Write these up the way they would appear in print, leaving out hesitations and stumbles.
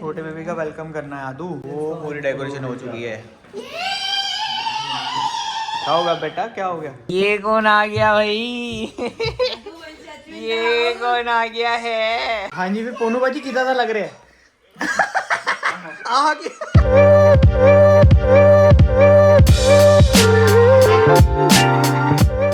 छोटे बेबी का वेलकम करना है आदू। वो पूरी डेकोरेशन हो चुकी है। क्या होगा बेटा, क्या हो गया? ये कौन आ गया भाई? ये कौन आ गया है? हाँ जी, फिर पोनू बाजी कितना सा लग रहा है?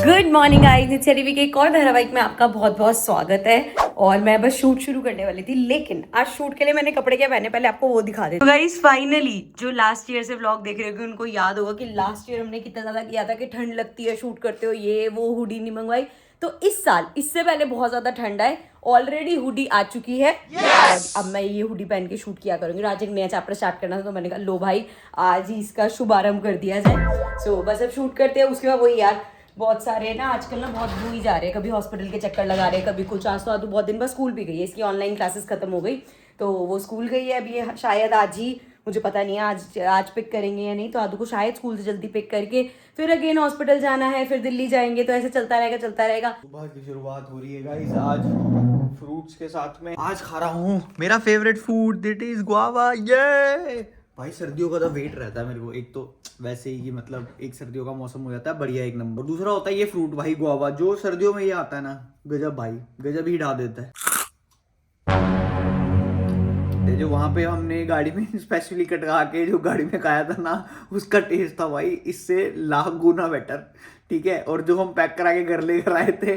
Good morning guys, it's TV के एक और धारावाहिक में आपका बहुत बहुत स्वागत है। और मैं बस शूट शुरू करने वाली थी, लेकिन आज शूट के लिए मैंने कपड़े क्या पहने पहले आपको वो दिखा देती हूँ। गाइस फाइनली जो लास्ट ईयर से व्लॉग देख रहे हो उनको याद होगा कि लास्ट ईयर हमने कितना ज्यादा किया था कि ठंड लगती है शूट करते हो, ये वो हुडी नहीं मंगवाई। तो इस साल इससे पहले बहुत ज्यादा ठंड है, ऑलरेडी हुडी आ चुकी है। और अब मैं ये हुडी पहन के शूट किया करूंगी। आज एक नया चैप्टर स्टार्ट करना था तो मैंने कहा लो भाई आज ही इसका शुभारंभ कर दिया जाए। सो बस अब शूट करते हैं। उसके बाद वही यार बहुत सारे ना आजकल ना बहुत भूल जा रहे हैं, कभी हॉस्पिटल के चक्कर लगा रहे हैं, कभी कुछ। आज तो आदू बहुत दिन बाद स्कूल भी गई है, इसकी ऑनलाइन क्लासेस खत्म हो गई तो वो स्कूल गई है। अभी ये शायद आज ही, मुझे पता नहीं है आज पिक करेंगे या नहीं। तो आदू को शायद स्कूल से जल्दी पिक करके फिर अगेन हॉस्पिटल जाना है, फिर दिल्ली जाएंगे। तो ऐसे चलता रहेगा। सुबह की शुरुआत हो रही है गाइस आज फ्रूट्स के साथ में। आज खा रहा हूँ मेरा favourite food, that is guava. ये भाई सर्दियों का तो वेट रहता है मेरे को। एक तो वैसे ही मतलब एक सर्दियों का मौसम हो जाता है बढ़िया एक नंबर। दूसरा होता है ये फ्रूट भाई गुआवा, जो सर्दियों में ये आता है ना, गजब भाई गजब ही ढा देता है। जो वहां पे हमने गाड़ी में स्पेशली कटवा के जो गाड़ी में खाया था ना, उसका टेस्ट था भाई इससे लाख गुना बेटर। ठीक है, और जो हम पैक करा के घर लेकर आए थे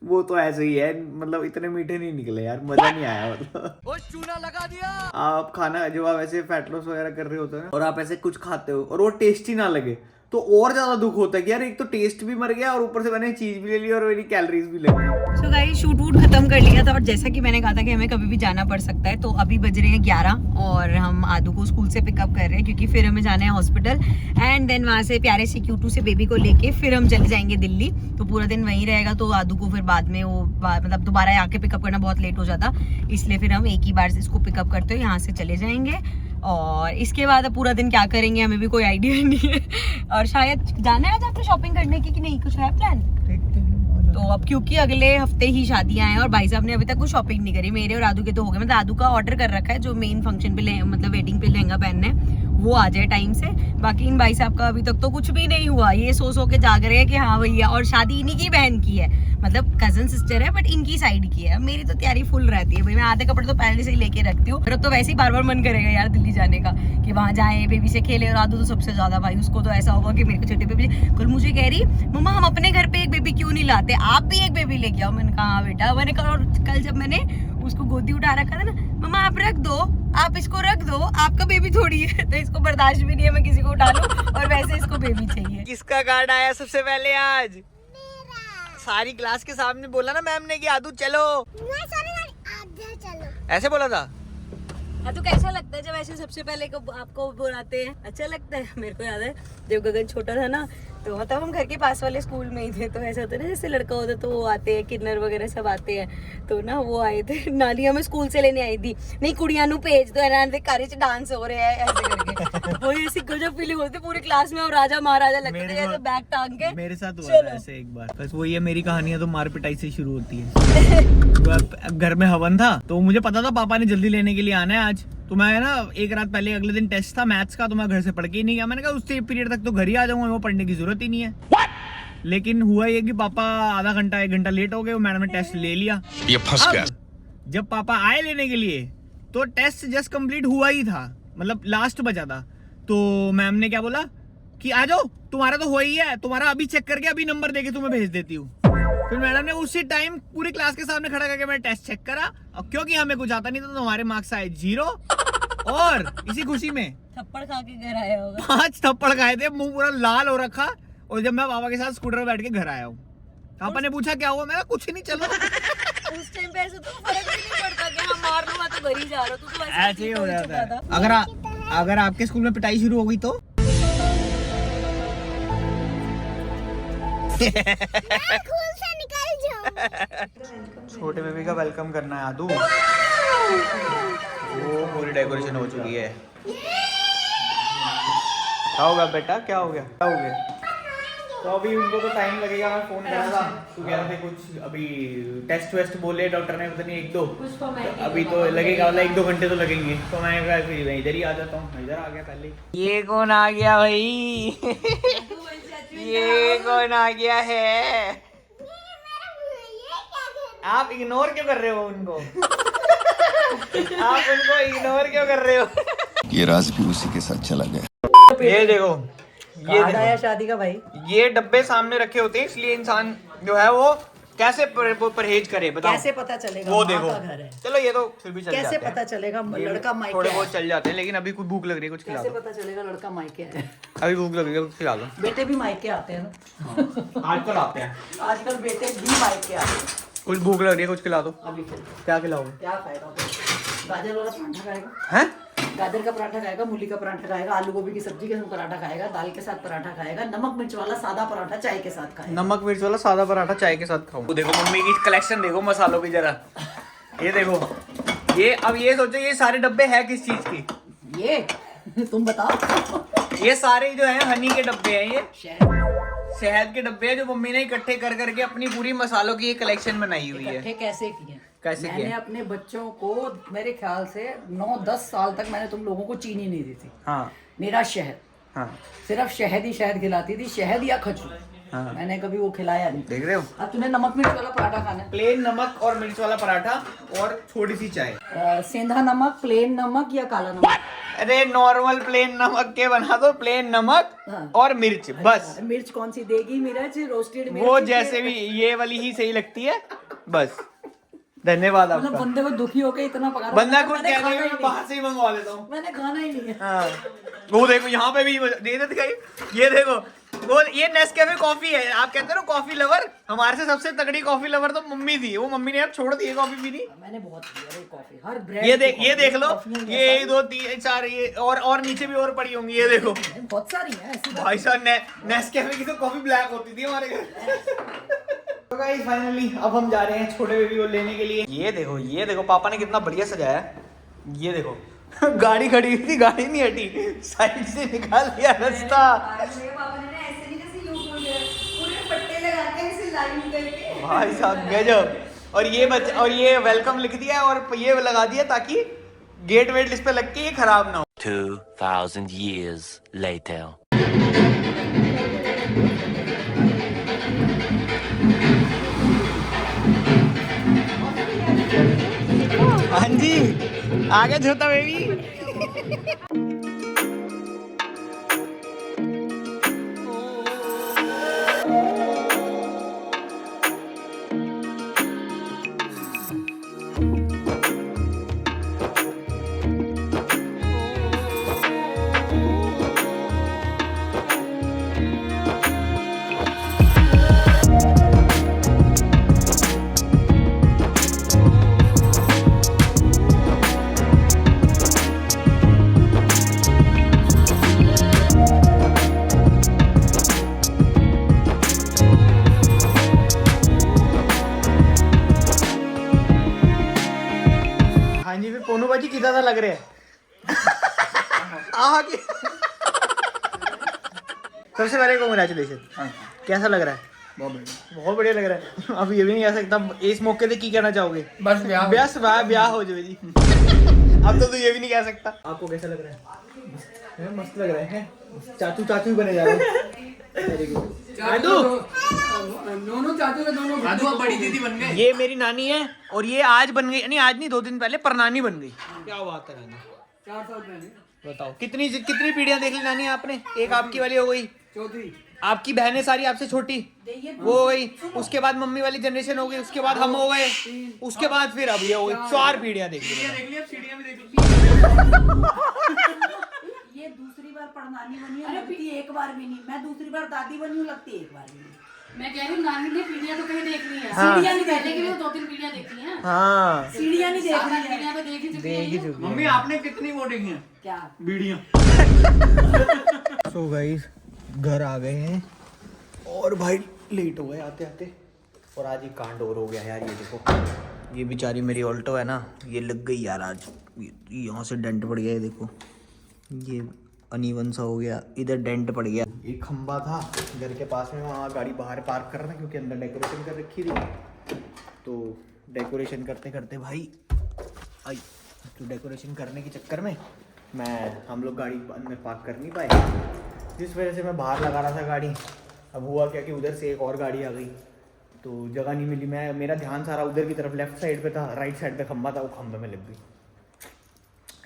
वो तो ऐसे ही है, मतलब इतने मीठे नहीं निकले यार, मजा नहीं आया। मतलब वो चूना लगा दिया। आप खाना जो आप ऐसे फैट लॉस वगैरह कर रहे होते हैं और आप ऐसे कुछ खाते हो और वो टेस्टी ना लगे तो और ज्यादा दुख होता है कि यार एक तो टेस्ट भी मर गया और ऊपर से मैंने चीज भी ले ली और मेरी कैलोरीज भी लगी। सो गाइस शूट वूट खत्म कर लिया था और जैसा कि मैंने कहा था कि हमें कभी भी जाना पड़ सकता है, तो अभी बज रहे हैं 11 और हम आदू को स्कूल से पिकअप कर रहे हैं क्योंकि फिर हमें जाना है हॉस्पिटल। एंड देन वहाँ से प्यारे से Q2 से बेबी को लेके फिर हम चले जाएंगे दिल्ली। तो पूरा दिन वहीं रहेगा, तो आदू को फिर बाद में वो मतलब दोबारा आके पिकअप करना बहुत लेट हो जाता, इसलिए फिर हम एक ही बार इसको पिकअप करते हुए यहाँ से चले जाएंगे। और इसके बाद अब पूरा दिन क्या करेंगे हमें भी कोई आइडिया नहीं है। और शायद जाना है आज आपको शॉपिंग करने की कि नहीं, कुछ है प्लान? तो अब क्योंकि अगले हफ्ते ही शादियां हैं और भाई साहब ने अभी तक कुछ शॉपिंग नहीं करी, मेरे और आदू के तो हो गए। मतलब आदू का ऑर्डर कर रखा है जो मेन फंक्शन पे मतलब वेडिंग पे लहंगा पहनना है वो आ जाए टाइम से। बाकी इन भाई साहब का अभी तक तो कुछ भी नहीं हुआ, ये सो के जाग रहे हैं कि हाँ भैया। और शादी इन्हीं की बहन की है, मतलब कजन सिस्टर है बट इनकी साइड की है। मेरी तो तैयारी फुल रहती है भाई, मैं आधे कपड़े तो पहले से ही लेके रखती हूँ। फिर तो वैसे ही बार बार मन करेगा यार दिल्ली जाने का कि वहाँ जाए बेबी से खेले। और आदू तो सबसे ज्यादा भाई, उसको तो ऐसा होगा कि मेरे को छोटे बेबी कल मुझे कह रही मम्मा हम अपने घर पे एक बेबी क्यों नहीं लाते, आप भी एक बेबी लेके आओ। मैंने कहा हाँ बेटा। मैंने कल जब मैंने उसको गोदी उठा रखा था ना, मम्मा आप रख दो, आप इसको रख दो, आपका बेबी थोड़ी है। तो इसको बर्दाश्त भी नहीं है मैं किसी को उठा लूं और वैसे इसको बेबी चाहिए। किसका कार्ड आया सबसे पहले आज? मेरा। सारी क्लास के सामने बोला ना मैम ने कि आदू चलो, ऐसे बोला था। हाँ तो कैसा लगता है जब ऐसे सबसे पहले आपको बुलाते हैं? अच्छा लगता है। मेरे को याद है जब गगन छोटा था ना, तो मतलब हम घर के पास वाले स्कूल में ही थे, तो ऐसा होता है ना जैसे लड़का होता तो वो आते हैं, किन्नर वगैरह सब आते हैं। तो ना वो आए थे, नाली हमें स्कूल से लेने आई थी, नहीं कुड़ियां नू भेज दो ना, कारी च डांस हो रहे हैं ऐसे करके। वो ऐसी गजब फीलिंग होती पूरी क्लास में और राजा महाराजा लगते थे ऐसे बैग टांग के। मेरे साथ हुआ था ऐसे एक बार, बस वो ये मेरी कहानियां तो मार पिटाई से शुरू होती है। घर में हवन था तो मुझे पता था पापा ने जल्दी लेने के लिए आना है आज, तो मैं ना एक रात पहले, अगले दिन टेस्ट था मैथ्स का, तो मैं घर से पढ़ के ही नहीं गया। मैंने कहा उससे पीरियड तक तो घर ही आ जाऊंगा, वो पढ़ने की जरूरत ही नहीं है। लेकिन हुआ ये कि पापा आधा घंटा 1 घंटा लेट हो गए, वो मैडम ने टेस्ट ले लिया। ये फंस गया। जब पापा आए लेने के लिए तो टेस्ट जस्ट कंप्लीट हुआ ही था, मतलब लास्ट बचा था। तो मैम ने क्या बोला कि आ जाओ तुम्हारा तो हुआ ही है, तुम्हारा अभी चेक करके अभी नंबर देके तुम्हें भेज देती हूँ। फिर मैडम ने उसी टाइम पूरी क्लास के सामने खड़ा करके मैंने टेस्ट चेक करा, और क्योंकि हमें कुछ आता नहीं था तो हमारे मार्क्स आए 0। और इसी खुशी में थप्पड़ खा के घर आया होगा। 5 थप्पड़ खाए थे, मुंह पूरा लाल हो रखा। और जब मैं पापा के साथ स्कूटर पर बैठ के घर आया हूँ, पापा ने पूछा क्या हुआ, मैं कुछ नहीं, चलो। उस टाइम पे ऐसे तो फर्क भी नहीं पड़ता कि हम मार लूंगा तो घर ही जा रहा हूँ, तो ऐसे ही हो जाता है। अगर आपके स्कूल में पिटाई शुरू हो गई तो स्कूल से निकल जाऊं। छोटे बेबी का वेलकम करना है आदू। वो पूरी डेकोरेशन हो चुकी है। क्या होगा बेटा, क्या हो गया, क्या हो गया? तो अभी उनको तो टाइम लगेगा, मैं फोन करा था तो कह रहे थे कुछ अभी टेस्ट वेस्ट बोले डॉक्टर ने, पता नहीं 1-2 अभी तो लगेगा, वाला 1-2 घंटे तो लगेंगे। तो मैं कहा फिर मैं इधर ही आ जाता हूँ, इधर आ गया पहले। ये कौन आ गया भाई? ये कौन आ गया है? आप इग्नोर क्यों कर रहे हो उनको? आप उनको इग्नोर क्यों कर रहे हो? ये राज भी उसी के साथ चला गया। ये देखो, ये आया शादी का भाई। ये डब्बे सामने रखे होते हैं, इसलिए इंसान जो है वो कैसे परहेज करे बताओ? कैसे पता चलेगा? वो माँ देखो, का घर है। चलो ये तो फिर भी चल कैसे जाते हैं। पता चलेगा लड़का मायके थोड़े है? बहुत चल जाते हैं, लेकिन अभी कुछ भूख लग रही है, कुछ खिला कैसे दो। पता चलेगा लड़का मायके है? अभी भूख लग रही है, कुछ खिला दो। बेटे भी मायके आते हैं ना। आजकल आते हैं, आजकल बेटे भी मायके आते हैं। कुछ भूख लग रही है, कुछ खिला दो। अभी फिर क्या खिलाओगे? क्या खाएगा? गाजर वाला पराठा खाएगा? हैं? गाजर का पराठा खाएगा, मूली का पराठा खाएगा, आलू गोभी की सब्जी के साथ पराठा खाएगा, दाल के साथ पराठा खाएगा, नमक मिर्च वाला सादा पराठा चाय के साथ खाएगा। नमक मिर्च वाला सादा पराठा चाय के साथ खाओ। देखो मम्मी की कलेक्शन देखो मसालों की जरा, ये देखो। ये अब ये सोचो ये सारे डब्बे है किस चीज की? ये तुम बताओ। ये सारे जो है हनी के डब्बे हैं, ये शहद शहद के डब्बे हैं जो मम्मी ने इकट्ठे कर करके अपनी पूरी मसालों की एक कलेक्शन बनाई हुई है। इकट्ठे कैसे किए? कैसे किए? मैंने अपने बच्चों को मेरे ख्याल से 9-10 साल तक मैंने तुम लोगों को चीनी नहीं दी थी। हाँ मेरा शहद, हाँ सिर्फ शहद ही शहद खिलाती थी, शहद या खजूर। हाँ। मैंने कभी वो खिलाया नहीं। देख रहे हो, अब तुम्हें नमक मिर्च वाला पराठा खाना है? प्लेन नमक और मिर्च वाला पराठा और थोड़ी सी चाय। सेंधा नमक, प्लेन नमक या काला नमक? अरे नॉर्मल प्लेन नमक के बना दो, प्लेन नमक हाँ। और मिर्च बस। मिर्च कौन सी देगी? मिर्च रोस्टेड मिर्च? वो जैसे भी ये वाली ही सही लगती है बस। धन्यवाद मतलब आपका। बंदे को दुखी होकर इतना पका बंदा कुछ मैंने कहते खाना हैं ही मैं नहीं। बाहर से ही मंगवा लेता हूँ। मैंने खाना ही नहीं है। हाँ वो देखो यहाँ पे भी दे दे दिखाई, ये देखो वो ये नेस्कैफे कॉफी है। आप कहते हो ना कॉफी लवर, हमारे से सबसे तगड़ी कॉफी लवर तो मम्मी थी। वो मम्मी ने अब छोड़ दी है कॉफी पीनी। मैंने बहुत पिया है कॉफी, हर ब्रांड ये की देख लो, कॉफियां ये 1 2 3 4 ये और नीचे भी और पड़ी होंगी, ये देखो बहुत सारी है ऐसी बात भाई साहब। नेस्कैफे की तो कॉफी ब्लैक होती थी हमारे घर। तो गाइस फाइनली अब हम जा रहे हैं छोटे बेबी को लेने के लिए। ये देखो पापा ने कितना बढ़िया सजाया है। ये देखो गाड़ी खड़ी हुई थी, गाड़ी नहीं हटी, साइड से निकाल दिया रास्ता। भाई साहब गजब। और ये वेलकम लिख दिया है और ये लगा दिया ताकि गेट वेट इस पे लग के ये खराब ना हो। 2000 years later. हाँ जी आ गया छोटा बेबी। हाँ जी फिर पोनू बाजी कितना लग रहा है? आगे सबसे पहले कांग्रेचुलेशन। कैसा लग रहा है? बहुत बढ़िया लग रहा है। अब ये भी नहीं कह सकता इस मौके पे की कहना चाहोगे? बस ब्याह हो जाए जी। अब तो ये भी नहीं कह सकता। आपको कैसा लग रहा है? मस्त लग रहा है। चाचू बने जा रहे हैं। दोनों बड़ी दीदी बन गए। ये मेरी नानी है और ये आज बन गई, नहीं आज नहीं 2 दिन पहले परनानी बन गई। क्या बात है नानी? 4 साल पहले। बताओ कितनी पीढ़ियां देख ली नानी आपने? एक आपकी वाली हो गई, चौथी आपकी बहनें सारी आपसे छोटी वो हो गई, उसके बाद मम्मी वाली जनरेशन हो गई, उसके बाद हम हो गए, उसके बाद फिर अब ये हो गई। 4 पीढ़ियां देख ली। ये दूसरी बार परनानी बनी है, लगती एक बार भी नहीं। मैं दूसरी बार दादी बनी हूँ, लगती एक बार भी नहीं। मैं कह रही हूँ नानी ने पीढ़ियां तो कहीं देख ली है। हाँ। सीढ़ियां नहीं पहले की भी 2-3 पीढ़ियां देखी हैं। हाँ सीढ़ियाँ नहीं देख रही है। पीढ़ियां तो देख ही चुकी हैं। मम्मी आपने कितनी वो देखी हैं? क्या? बीड़ियां। सो गाइस घर आ गए हैं और भाई लेट हो गए आते आते। और आज एक कांड और हो गया यार। ये देखो ये बेचारी मेरी ऑल्टो है ना, ये लग गई यार आज। यहाँ से डेंट पड़ गया है देखो। ये अनइवन सा हो गया, इधर डेंट पड़ गया। एक खंबा था घर के पास में, वहाँ गाड़ी बाहर पार्क कर रहा था क्योंकि अंदर डेकोरेशन कर रखी थी। तो डेकोरेशन करते करते भाई आई, तो डेकोरेशन करने के चक्कर में हम लोग गाड़ी अंदर पार्क कर नहीं पाए, जिस वजह से मैं बाहर लगा रहा था गाड़ी। अब हुआ क्या कि उधर से एक और गाड़ी आ गई, तो जगह नहीं मिली। मेरा ध्यान सारा उधर की तरफ लेफ्ट साइड पे था, राइट साइड पे खंबा था, वो खंबे में लग गई।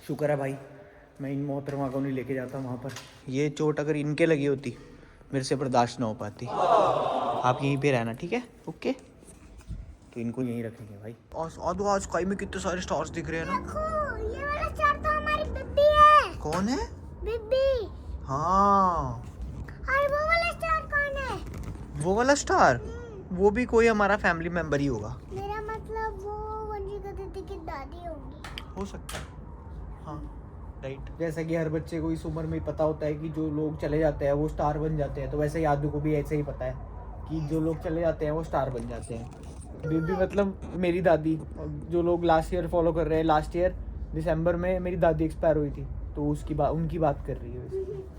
शुक्र है भाई मैं इन मोहतरमा को नहीं लेके जाता वहाँ पर। ये चोट अगर इनके लगी होती मेरे से बर्दाश्त ना हो पाती। आप यहीं पे रहना, ठीक है? ओके, तो इनको यहीं रखेंगे भाई। और आज स्काई में कितने सारे स्टार्स दिख रहे हैं ना। देखो ये वाला स्टार तो हमारी बिब्बी है। कौन है? बिब्बी। हाँ, और वो वाला स्टार कौन है? वो वाला स्टार, वो भी कोई हमारा फैमिली मेंबर ही होगा। मेरा मतलब वो वंशिका दीदी की दादी होगी। हो सकता है, हाँ राइट। जैसा कि हर बच्चे को इस उम्र में पता होता है कि जो लोग चले जाते हैं वो स्टार बन जाते हैं, तो वैसे यादू को भी ऐसे ही पता है कि जो लोग चले जाते हैं वो स्टार बन जाते हैं। बीबी मतलब मेरी दादी, जो लोग लास्ट ईयर फॉलो कर रहे हैं, लास्ट ईयर दिसंबर में मेरी दादी एक्सपायर हुई थी, तो उनकी बात कर रही है वैसे।